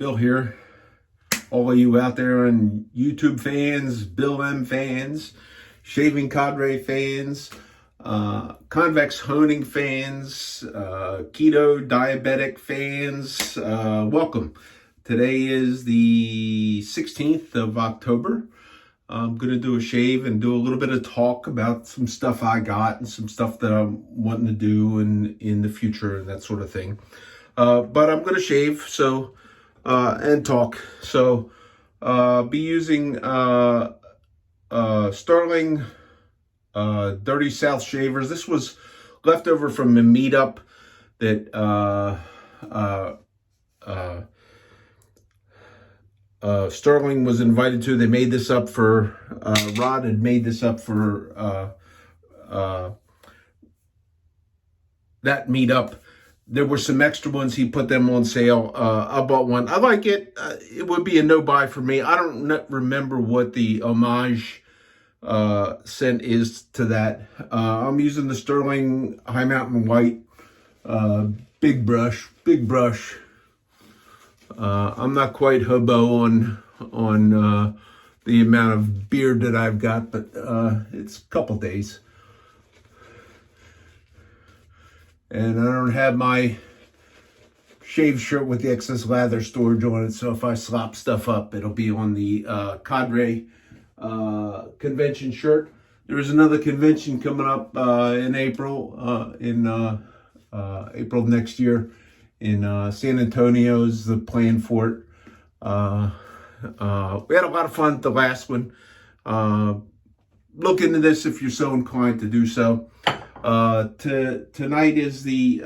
Bill here. All of you out there on YouTube fans, Bill M fans, Shaving Cadre fans, Convex honing fans, keto diabetic fans, welcome. Today is the 16th of October. I'm going to do a shave and do a little bit of talk about some stuff I got and some stuff that I'm wanting to do in the future and that sort of thing. But I'm going to shave and talk. So be using Sterling Dirty South shavers. This was left over from a meetup that Sterling was invited to. They made this up for Rod had made this up for that meetup. There were some extra ones. He put them on sale. I bought one. I like it. It would be a no-buy for me. I don't remember what the homage scent is to that. I'm using the Sterling High Mountain White. Big brush. I'm not quite hobo on the amount of beard that I've got, but it's a couple days. And I don't have my shave shirt with the excess lather storage on it, so if I slop stuff up, it'll be on the Cadre convention shirt. There is another convention coming up in April, April next year in San Antonio's the plan for it. We had a lot of fun at the last one. Look into this if you're so inclined to do so. Tonight is the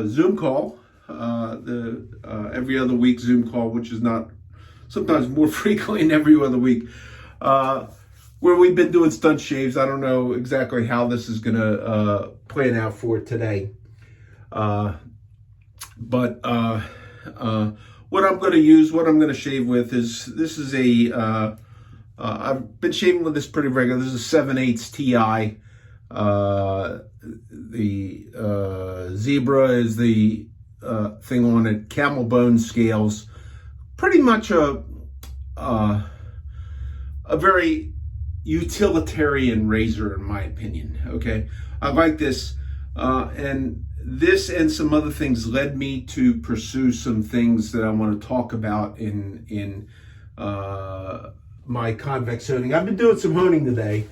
Zoom call, the every other week Zoom call, which is not sometimes more frequently than every other week, where we've been doing stunt shaves. I don't know exactly how this is going to plan out for today, but what I'm going to use, what I'm going to shave with is, this is a I've been shaving with this pretty regular. This is a 7/8 Ti. The zebra is the thing on it. Camel bone scales. Pretty much a very utilitarian razor, in my opinion. Okay, I like this, and this and some other things led me to pursue some things that I want to talk about in my convex honing. I've been doing some honing today.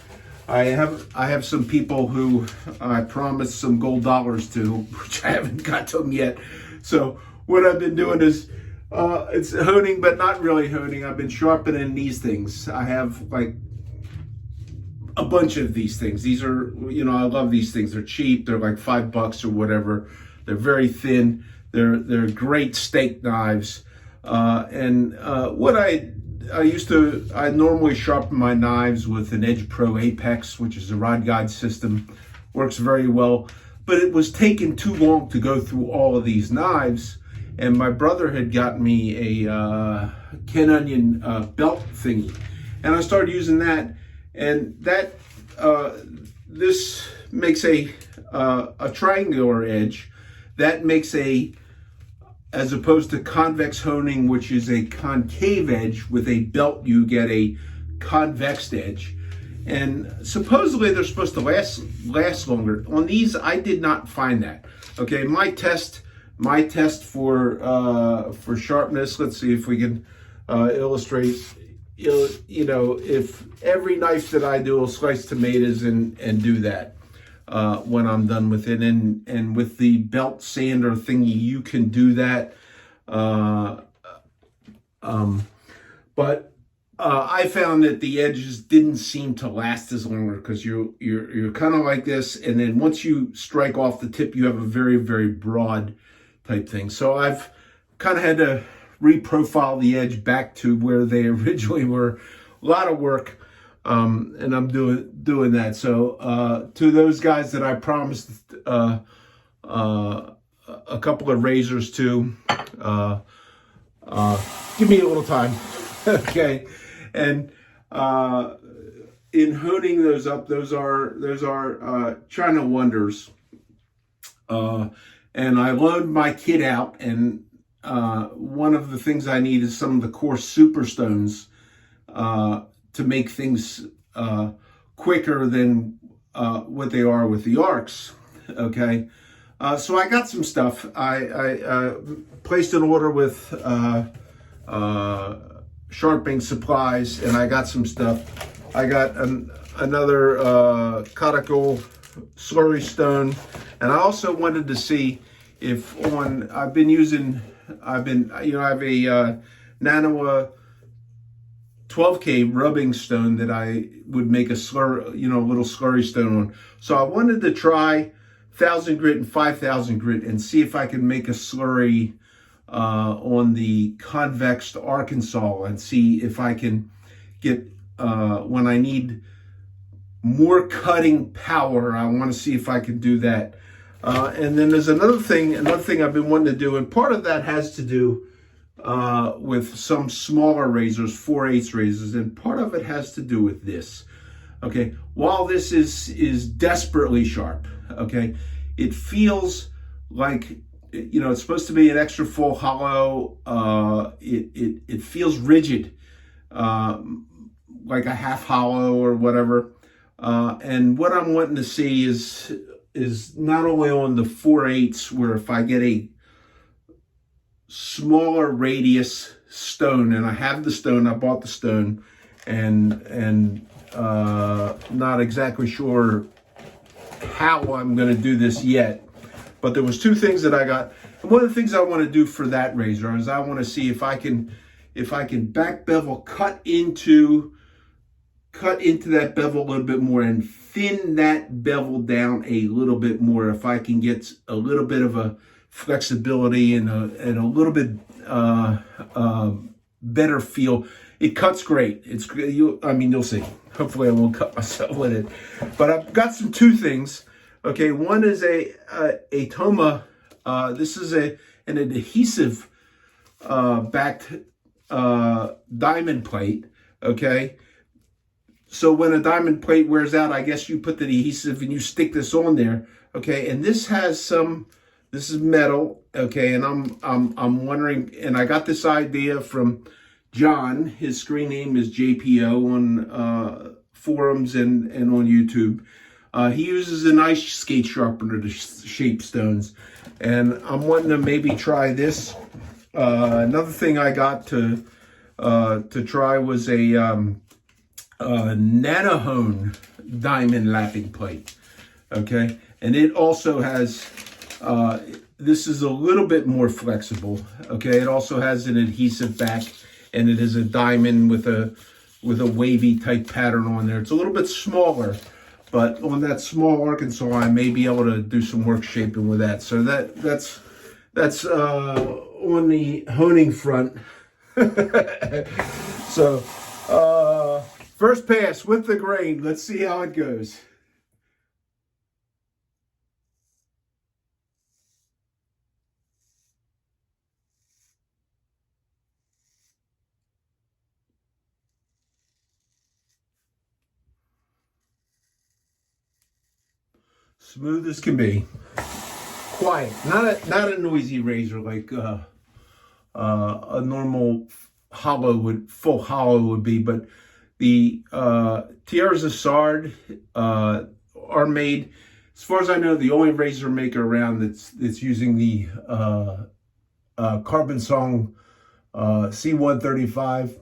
I have some people who I promised some gold dollars to, which I haven't got to them yet. So what I've been doing is it's honing, but not really honing. I've been sharpening these things. I have like a bunch of these things. These are, I love these things. They're cheap. They're like $5 or whatever. They're very thin. They're great steak knives. What I normally sharpen my knives with an Edge Pro Apex, which is a rod guide system. Works very well, but it was taking too long to go through all of these knives. And my brother had gotten me a Ken Onion belt thingy, and I started using that. And that this makes a triangular edge. That makes as opposed to convex honing, which is a concave edge, with a belt you get a convex edge. And supposedly they're supposed to last longer. On these, I did not find that. Okay, my test for sharpness, let's see if we can illustrate, if every knife that I do will slice tomatoes and do that. When I'm done with it, and with the belt sander thingy, you can do that. But I found that the edges didn't seem to last as longer, because you're kind of like this, and then once you strike off the tip, you have a very, very broad type thing. So I've kind of had to reprofile the edge back to where they originally were. A lot of work. And I'm doing that. So to those guys that I promised a couple of razors to, give me a little time, okay? And in honing those up, those are China Wonders. And I loaned my kit out, and one of the things I need is some of the coarse superstones to make things quicker than what they are with the arcs. Okay, so I got some stuff. I placed an order with Sharpening supplies, and I got some stuff. I got another conical slurry stone, and I also wanted to see if I have a Nano 12K rubbing stone that I would make a little slurry stone on. So I wanted to try 1,000 grit and 5,000 grit and see if I could make a slurry on the Convex Arkansas, and see if I can get, when I need more cutting power, I want to see if I can do that. And then there's another thing I've been wanting to do, and part of that has to do with some smaller razors, 4/8 razors, and part of it has to do with this. Okay, while this is desperately sharp, okay, it feels like, it's supposed to be an extra full hollow. It feels rigid, like a half hollow or whatever. And what I'm wanting to see is not only on the 4/8, where if I get a smaller radius stone, and I have the stone, I bought the stone, and not exactly sure how I'm going to do this yet. But there was two things that I got. And one of the things I want to do for that razor is I want to see if I can back bevel, cut into that bevel a little bit more and thin that bevel down a little bit more. If I can get a little bit of a flexibility and a little bit better feel. It cuts great. You'll see. Hopefully I won't cut myself with it. But I've got two things. Okay, one is a Toma. This is an adhesive backed diamond plate. Okay, so when a diamond plate wears out, I guess you put the adhesive and you stick this on there. Okay, and this is metal. Okay, and I'm wondering, and I got this idea from John. His screen name is JPO on forums and on YouTube. He uses an ice skate sharpener to shape stones, and I'm wanting to maybe try this. Another thing I got to try was a Nanohone diamond lapping plate. Okay, and it also has. This is a little bit more flexible. Okay, it also has an adhesive back, and it is a diamond with a wavy type pattern on there. It's a little bit smaller, but on that small Arkansas, I may be able to do some work shaping with that. So that's on the honing front. So first pass with the grain. Let's see how it goes. Smooth as can be. Quiet, not a noisy razor like a normal full hollow would be, but the Tierras Sard are made, as far as I know, the only razor maker around that's using the Carbon Song C135.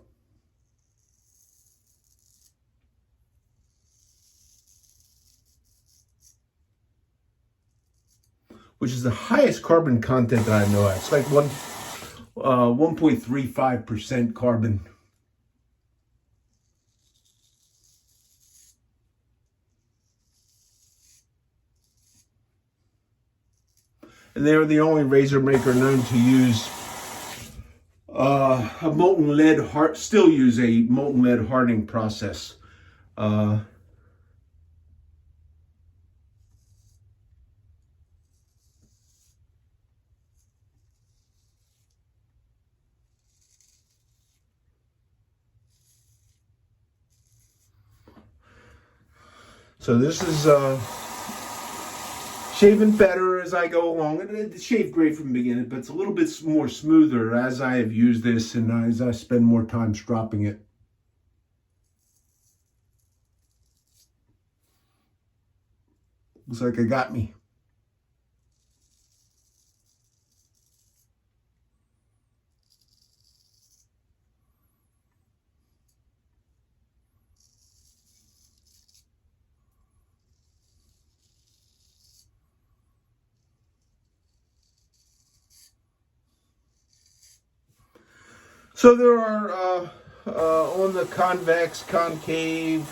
Which is the highest carbon content that I know of. It's like 1.35% carbon. And they're the only razor maker known to use a molten lead still use a molten lead hardening process. So this is shaving better as I go along. It shaved great from the beginning, but it's a little bit more smoother as I have used this and as I spend more time stropping it. Looks like it got me. So there are, on the convex, concave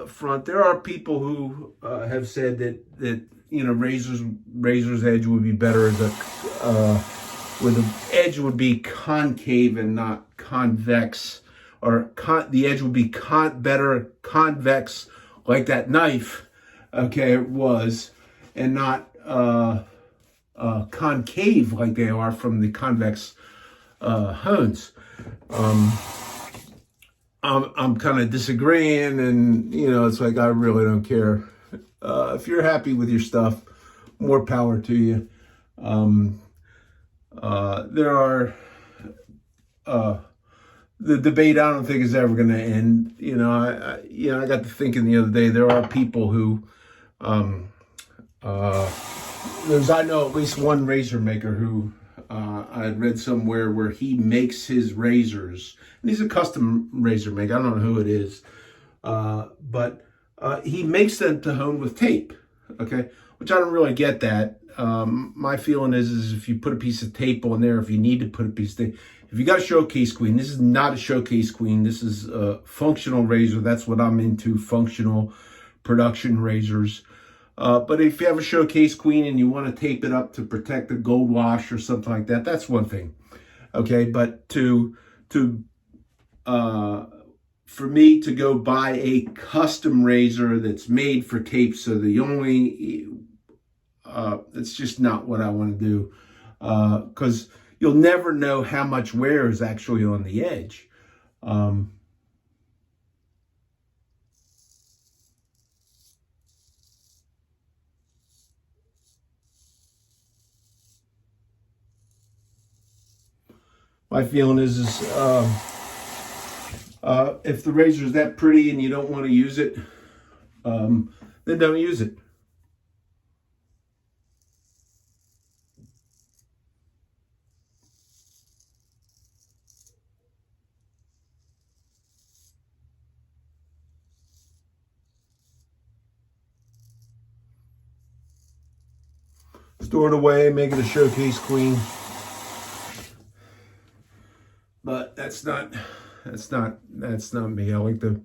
front, there are people who have said that razor's edge would be better as where the edge would be concave and not convex, or the edge would be better convex like that knife, okay, it was, and not concave like they are from the convex hones. I'm kind of disagreeing, and it's like I really don't care. If you're happy with your stuff, more power to you. There are the debate. I don't think is ever going to end. I got to thinking the other day. There are people who I know at least one razor maker who I had read somewhere where he makes his razors, and he's a custom razor maker. I don't know who it is, but he makes them to hone with tape, okay? Which I don't really get that. My feeling is if you put a piece of tape on there, if you need to put a piece of tape, if you got a showcase queen, this is not a showcase queen. This is a functional razor. That's what I'm into, functional production razors. But if you have a showcase queen and you want to tape it up to protect the gold wash or something like that, that's one thing. Okay, but for me to go buy a custom razor that's made for tape, so it's just not what I want to do, because you'll never know how much wear is actually on the edge. My feeling is if the razor is that pretty and you don't want to use it, then don't use it. Store it away, make it a showcase queen. But that's not me. I like to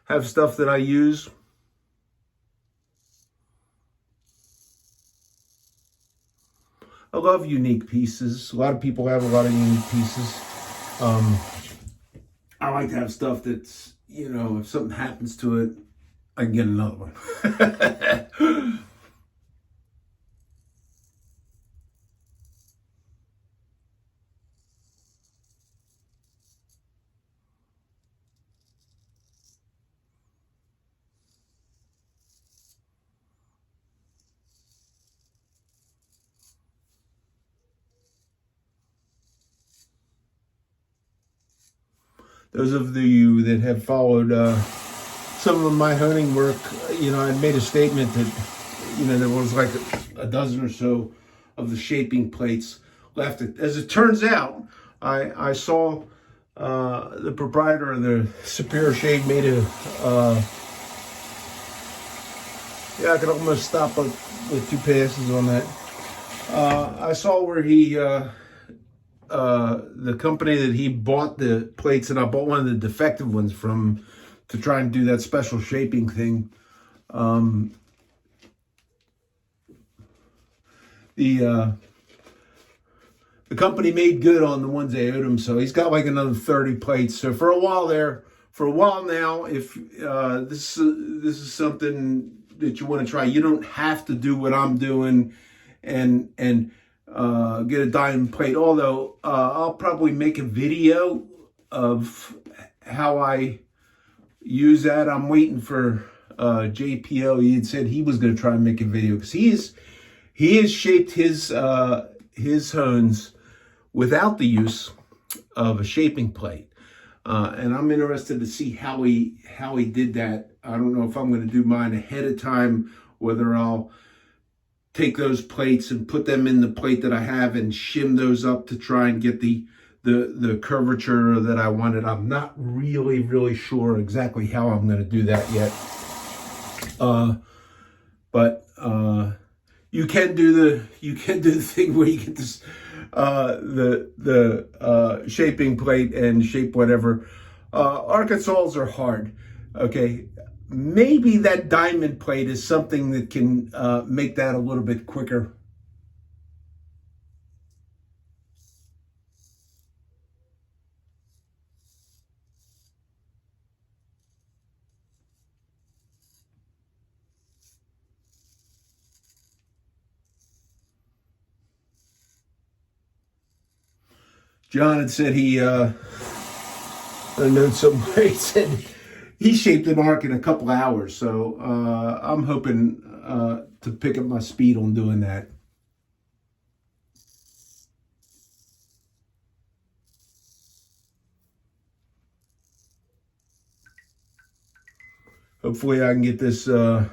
have stuff that I use. I love unique pieces. A lot of people have a lot of unique pieces. I like to have stuff that's, if something happens to it, I can get another one. Those of you that have followed some of my honing work, I made a statement that, there was like a dozen or so of the shaping plates left. As it turns out, I saw the proprietor of the Superior Shade made I could almost stop with two passes on that. I saw where he... the company that he bought the plates, and I bought one of the defective ones from to try and do that special shaping thing. The company made good on the ones they owed him, so he's got like another 30 plates. So for a while now, if this is something that you want to try, you don't have to do what I'm doing and get a diamond plate. Although I'll probably make a video of how I use that. I'm waiting for JPO. He had said he was going to try and make a video because he has shaped his hones without the use of a shaping plate, and I'm interested to see how he did that. I don't know if I'm going to do mine ahead of time, whether I'll take those plates and put them in the plate that I have and shim those up to try and get the curvature that I wanted. I'm not really sure exactly how I'm going to do that yet. But you can do the thing where you get this the shaping plate and shape whatever. Arkansas are hard. Okay, maybe that diamond plate is something that can make that a little bit quicker. John had said I know somebody said he shaped an arc in a couple hours, so I'm hoping to pick up my speed on doing that. Hopefully I can get this video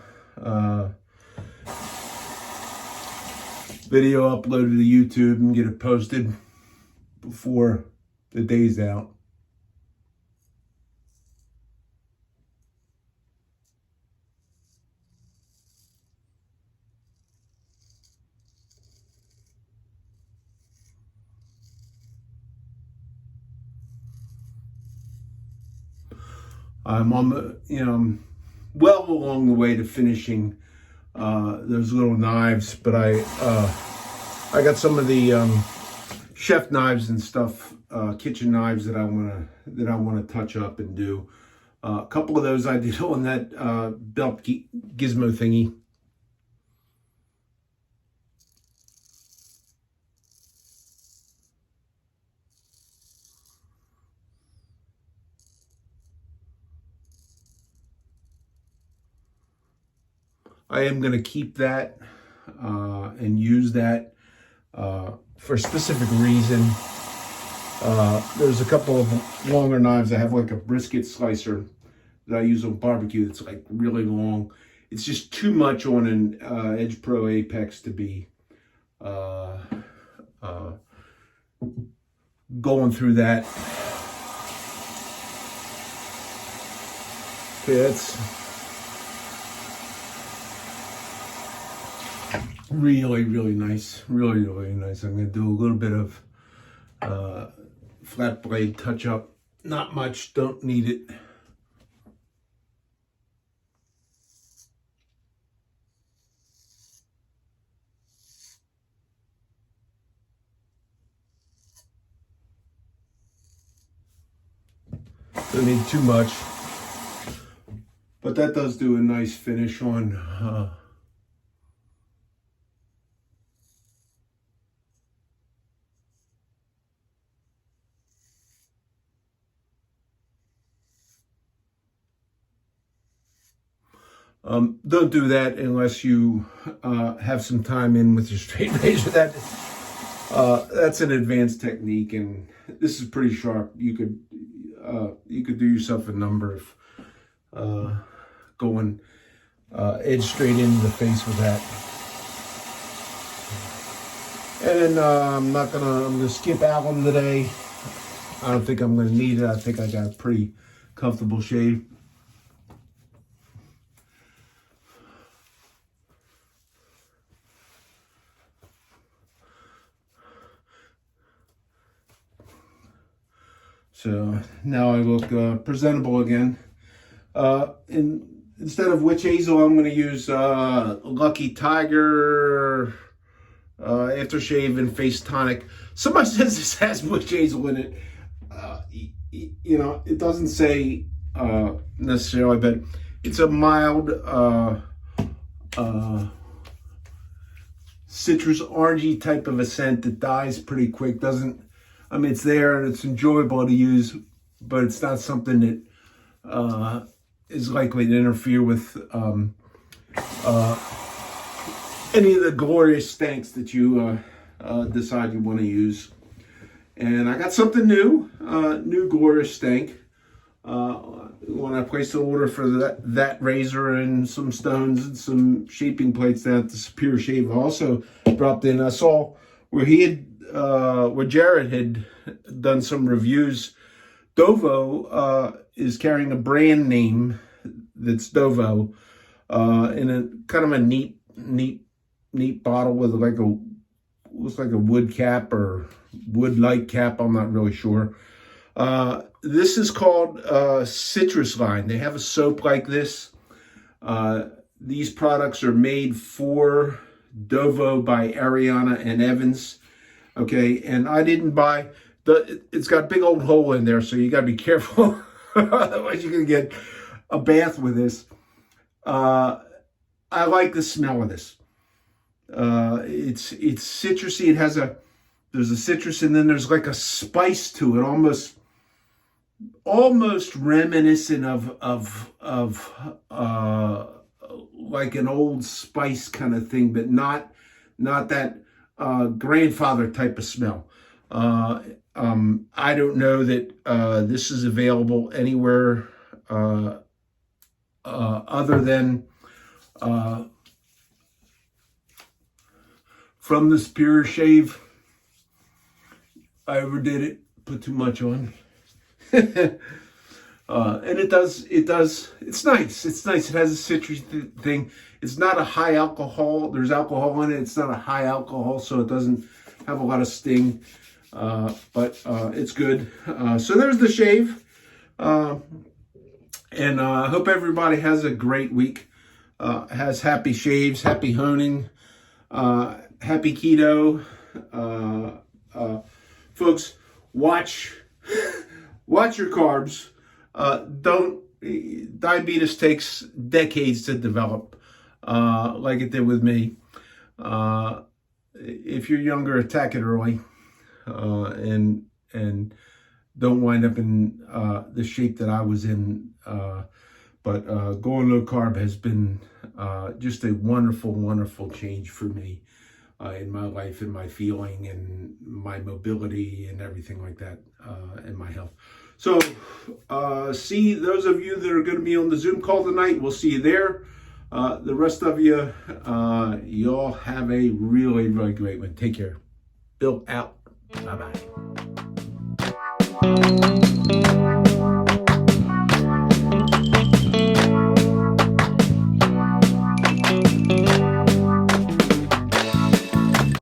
uploaded to YouTube and get it posted before the day's out. I'm on the, I'm well along the way to finishing those little knives, but I got some of the chef knives and stuff, kitchen knives that I wanna touch up and do. A couple of those I did on that belt gizmo thingy. I am going to keep that and use that for a specific reason. There's a couple of longer knives. I have like a brisket slicer that I use on barbecue that's like really long. It's just too much on an Edge Pro Apex to be going through that. Okay, that's really nice. Really nice. I'm going to do a little bit of flat blade touch up. Not much, don't need it. Don't need too much. But that does do a nice finish on don't do that unless you have some time in with your straight razor. That's an advanced technique, and this is pretty sharp. You could do yourself a number of going edge straight into the face with that. And then I'm gonna skip alum today. I don't think I'm gonna need it. I think I got a pretty comfortable shave. So now I look presentable again. And instead of witch hazel, I'm going to use Lucky Tiger aftershave and face tonic. Somebody says this has witch hazel in it. You know, it doesn't say necessarily, but it's a mild citrus orangey type of a scent that dies pretty quick. I mean, it's there and it's enjoyable to use but it's not something that is likely to interfere with any of the glorious stanks that you decide you want to use. And I got something new, new glorious stank. When I placed the order for that razor and some stones and some shaping plates down at the Superior Shave, I also dropped in. I saw where where Jared had done some reviews. Dovo is carrying a brand name that's Dovo in a kind of a neat bottle with looks like a wood cap or wood-like cap. I'm not really sure. This is called Citrus Line. They have a soap like this. These products are made for Dovo by Ariana and Evans. Okay, and I didn't buy it's got a big old hole in there, so you got to be careful. Otherwise, you're gonna get a bath with this. I like the smell of this. It's citrusy. There's a citrus, and then there's like a spice to it, almost reminiscent of like an Old Spice kind of thing, but not that grandfather type of smell. I don't know that this is available anywhere other than from the Superior Shave. I overdid it, put too much on. And it's nice. It's nice. It has a citrusy thing. It's not a high alcohol. There's alcohol in it. It's not a high alcohol, so it doesn't have a lot of sting. But it's good. So there's the shave. And I hope everybody has a great week. Has happy shaves, happy honing, happy keto. Folks, watch your carbs. Diabetes takes decades to develop, like it did with me. If you're younger, attack it early, and don't wind up in the shape that I was in. But going low carb has been just a wonderful, wonderful change for me in my life, and my feeling, and my mobility, and everything like that, and my health. So, see those of you that are going to be on the Zoom call tonight, we'll see you there. The rest of you, y'all have a really, really great one. Take care. Bill out. Bye-bye.